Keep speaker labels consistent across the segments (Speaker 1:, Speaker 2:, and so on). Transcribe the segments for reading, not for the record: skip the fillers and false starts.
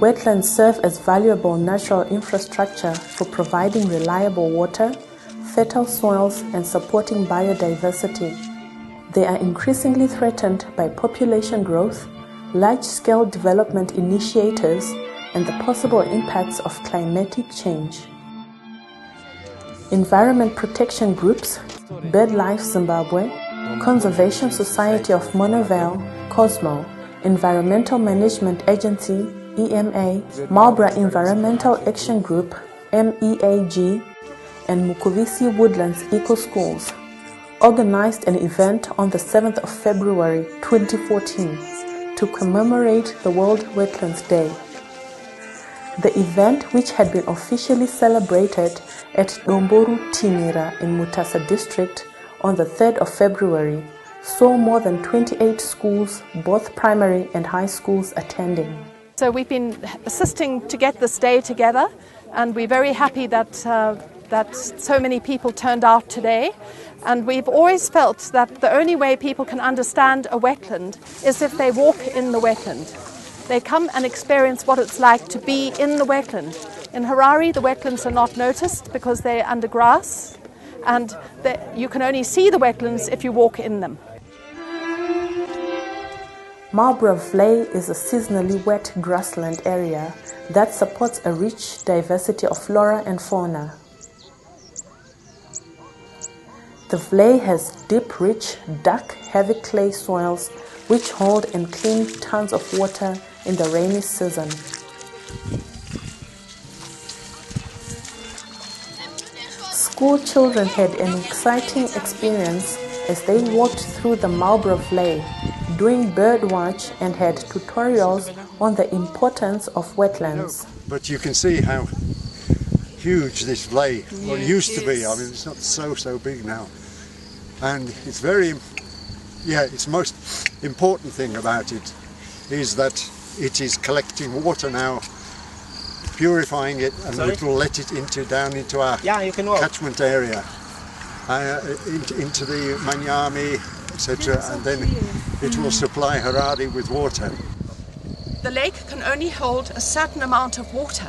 Speaker 1: Wetlands serve as valuable natural infrastructure for providing reliable water, fertile soils, and supporting biodiversity. They are increasingly threatened by population growth, large-scale development initiatives, and the possible impacts of climatic change. Environment protection groups, Birdlife Zimbabwe, Conservation Society of Monavale, COSMO, Environmental Management Agency, EMA, Marlborough Environmental Action Group, MEAG, and Mukuvisi Woodlands Eco Schools organized an event on the 7th of February 2014 to commemorate the World Wetlands Day. The event, which had been officially celebrated at Domboru Timira in Mutasa district on the 3rd of February, saw more than 28 schools, both primary and high schools, attending.
Speaker 2: So we've been assisting to get this day together, and we're very happy that so many people turned out today. And we've always felt that the only way people can understand a wetland is if they walk in the wetland. They come and experience what it's like to be in the wetland. In Harare, the wetlands are not noticed because they're under grass, and you can only see the wetlands if you walk in them.
Speaker 1: Marlborough Vlei is a seasonally wet grassland area that supports a rich diversity of flora and fauna. The Vlei has deep, rich, dark, heavy clay soils which hold and clean tons of water in the rainy season. School children had an exciting experience as they walked through the Marlborough Vlei, doing bird watch, and had tutorials on the importance of wetlands.
Speaker 3: But you can see how huge this Vlei used to be. I mean, it's not so big now. And it's it's most important thing about it is that it is collecting water now, purifying it, and it will let it down into our catchment area, into the Manyami, etc., and then it will supply Harare with water.
Speaker 2: The lake can only hold a certain amount of water,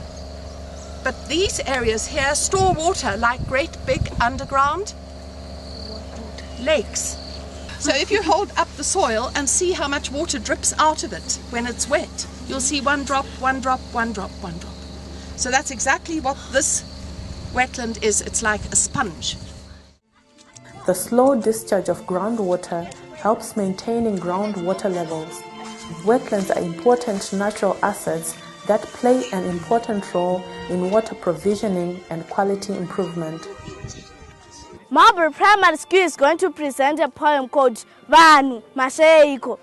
Speaker 2: but these areas here store water like great big underground lakes. So if you hold up the soil and see how much water drips out of it when it's wet, you'll see one drop, one drop, one drop, one drop. So that's exactly what this wetland is. It's like a sponge.
Speaker 1: The slow discharge of groundwater helps maintaining groundwater levels. Wetlands are important natural assets that play an important role in water provisioning and quality improvement.
Speaker 4: Marlborough Primary School is going to present a poem called Vanu Masheiko.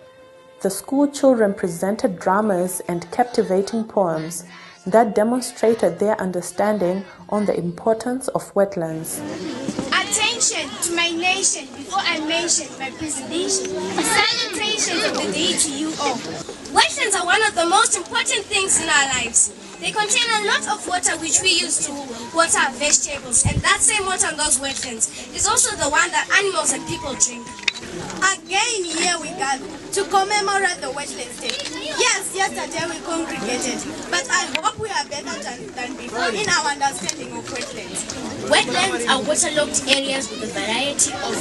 Speaker 1: The school children presented dramas and captivating poems that demonstrated their understanding on the importance of wetlands.
Speaker 5: Attention to my nation before I mention my presentation. Salutations of the day to you all. Wetlands are one of the most important things in our lives. They contain a lot of water which we use to water our vegetables, and that same water in those wetlands is also the one that animals and people drink. Again, here we gather to commemorate the Wetlands Day. Yes, yesterday we congregated, but I hope we are better than before in our understanding of wetlands.
Speaker 6: Wetlands are waterlogged areas with a variety of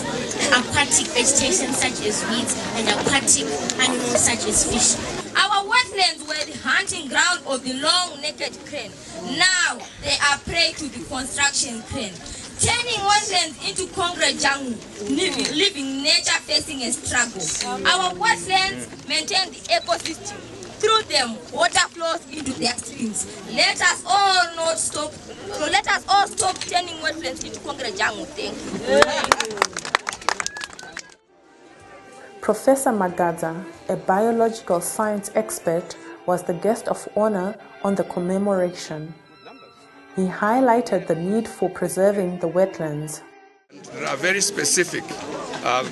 Speaker 6: aquatic vegetation such as weeds and aquatic animals such as fish.
Speaker 7: Our wetlands were the hunting ground of the long-necked crane. Now they are prey to the construction crane, turning wetlands into concrete jungle, leaving nature facing a struggle. Our wetlands maintain the ecosystem. Through them, water flows into their streams. Let us all stop turning wetlands into concrete jungle. Thank you.
Speaker 1: Professor Magadza, a biological science expert, was the guest of honor on the commemoration. He highlighted the need for preserving the wetlands.
Speaker 8: There are very specific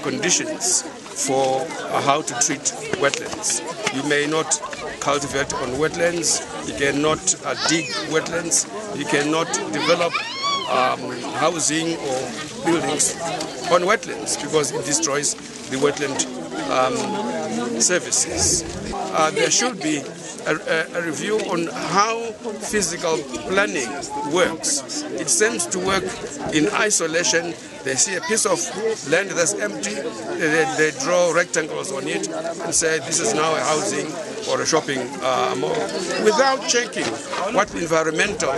Speaker 8: conditions for how to treat wetlands. You may not cultivate on wetlands, you cannot dig wetlands, you cannot develop housing or buildings on wetlands because it destroys the wetland services. There should be a review on how physical planning works. It seems to work in isolation. They see a piece of land that's empty, they draw rectangles on it and say this is now a housing or a shopping mall, without checking what the environmental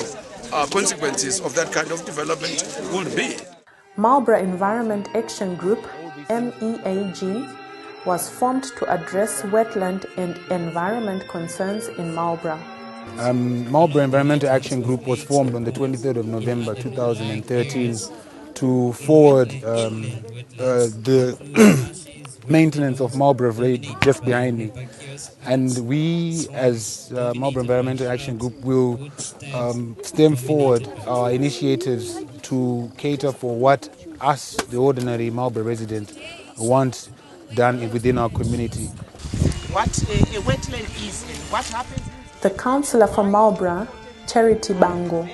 Speaker 8: consequences of that kind of development would be.
Speaker 1: Marlborough Environment Action Group, MEAG, was formed to address wetland and environment concerns in Marlborough.
Speaker 9: Marlborough Environmental Action Group was formed on the 23rd of November 2013 to forward the maintenance of Marlborough Raid just behind me. And we, as Marlborough Environmental Action Group, will stem forward our initiatives to cater for what us, the ordinary Marlborough resident, want done within our community.
Speaker 10: What a wetland is and what happens.
Speaker 1: The councillor for Marlborough, Charity Bango,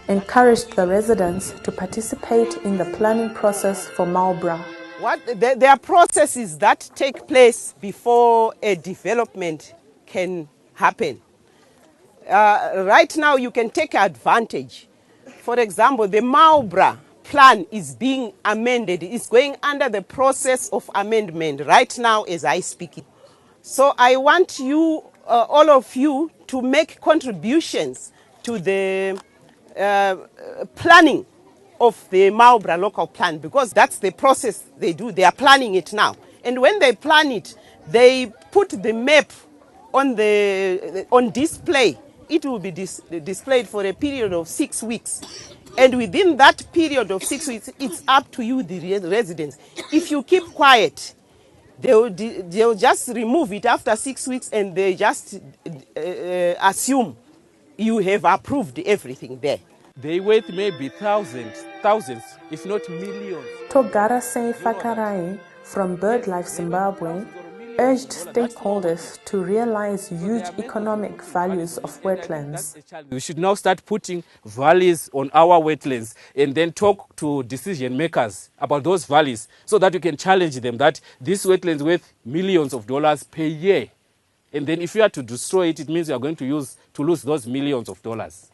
Speaker 1: encouraged the residents to participate in the planning process for Marlborough.
Speaker 10: There are processes that take place before a development can happen. Right now you can take advantage. For example, the Marlborough plan is being amended. It's going under the process of amendment right now as I speak. So I want you, all of you, to make contributions to the planning of the Marlborough local plan, because that's the process they do. They are planning it now. And when they plan it, they put the map on display. It will be displayed for a period of 6 weeks. And within that period of 6 weeks, it's up to you, the residents. If you keep quiet, they'll just remove it after 6 weeks and they just assume you have approved everything there.
Speaker 11: They worth maybe thousands, if not millions.
Speaker 1: Togara Fakarai from Birdlife Zimbabwe urged stakeholders to realize huge economic values of wetlands.
Speaker 11: We should now start putting values on our wetlands and then talk to decision makers about those values so that we can challenge them that this wetlands worth millions of dollars per year. And then if you are to destroy it, it means you are going to lose those millions of dollars.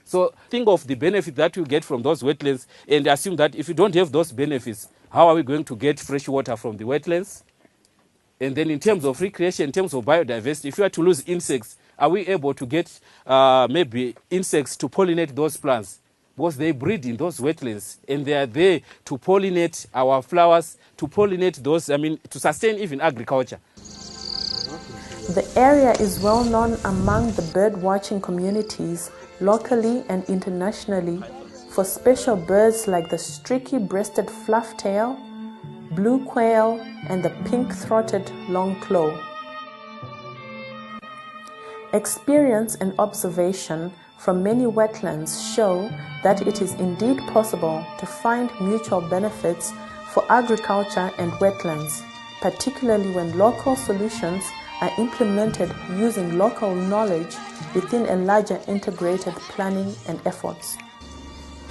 Speaker 11: So think of the benefit that you get from those wetlands and assume that if you don't have those benefits, how are we going to get fresh water from the wetlands? And then in terms of recreation, in terms of biodiversity, if you are to lose insects, are we able to get maybe insects to pollinate those plants? Because they breed in those wetlands and they are there to pollinate our flowers, to pollinate those, to sustain even agriculture.
Speaker 1: The area is well known among the bird watching communities, locally and internationally, for special birds like the streaky-breasted flufftail, blue quail, and the pink-throated longclaw. Experience and observation from many wetlands show that it is indeed possible to find mutual benefits for agriculture and wetlands, particularly when local solutions are implemented using local knowledge within a larger integrated planning and efforts.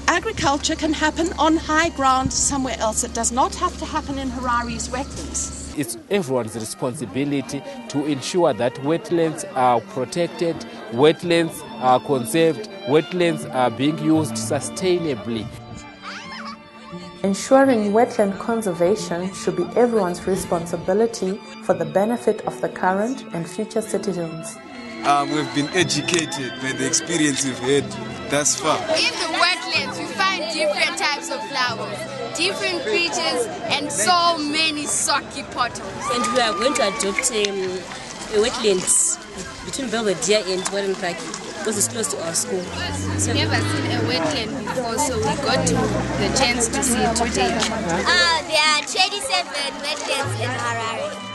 Speaker 2: Agriculture can happen on high ground somewhere else. It does not have to happen in Harare's wetlands.
Speaker 11: It's everyone's responsibility to ensure that wetlands are protected, wetlands are conserved, wetlands are being used sustainably.
Speaker 1: Ensuring wetland conservation should be everyone's responsibility for the benefit of the current and future citizens.
Speaker 12: We've been educated by the experience we've had thus far.
Speaker 5: In the wetlands, you find different types of flowers, different creatures, and so many socky potholes.
Speaker 6: And we are going to adopt a wetlands between Belvedere and Warren Park because it's close to our school.
Speaker 5: We've never seen a wetland before, so we got the chance to see it today.
Speaker 6: There are 27 wetlands in Harare.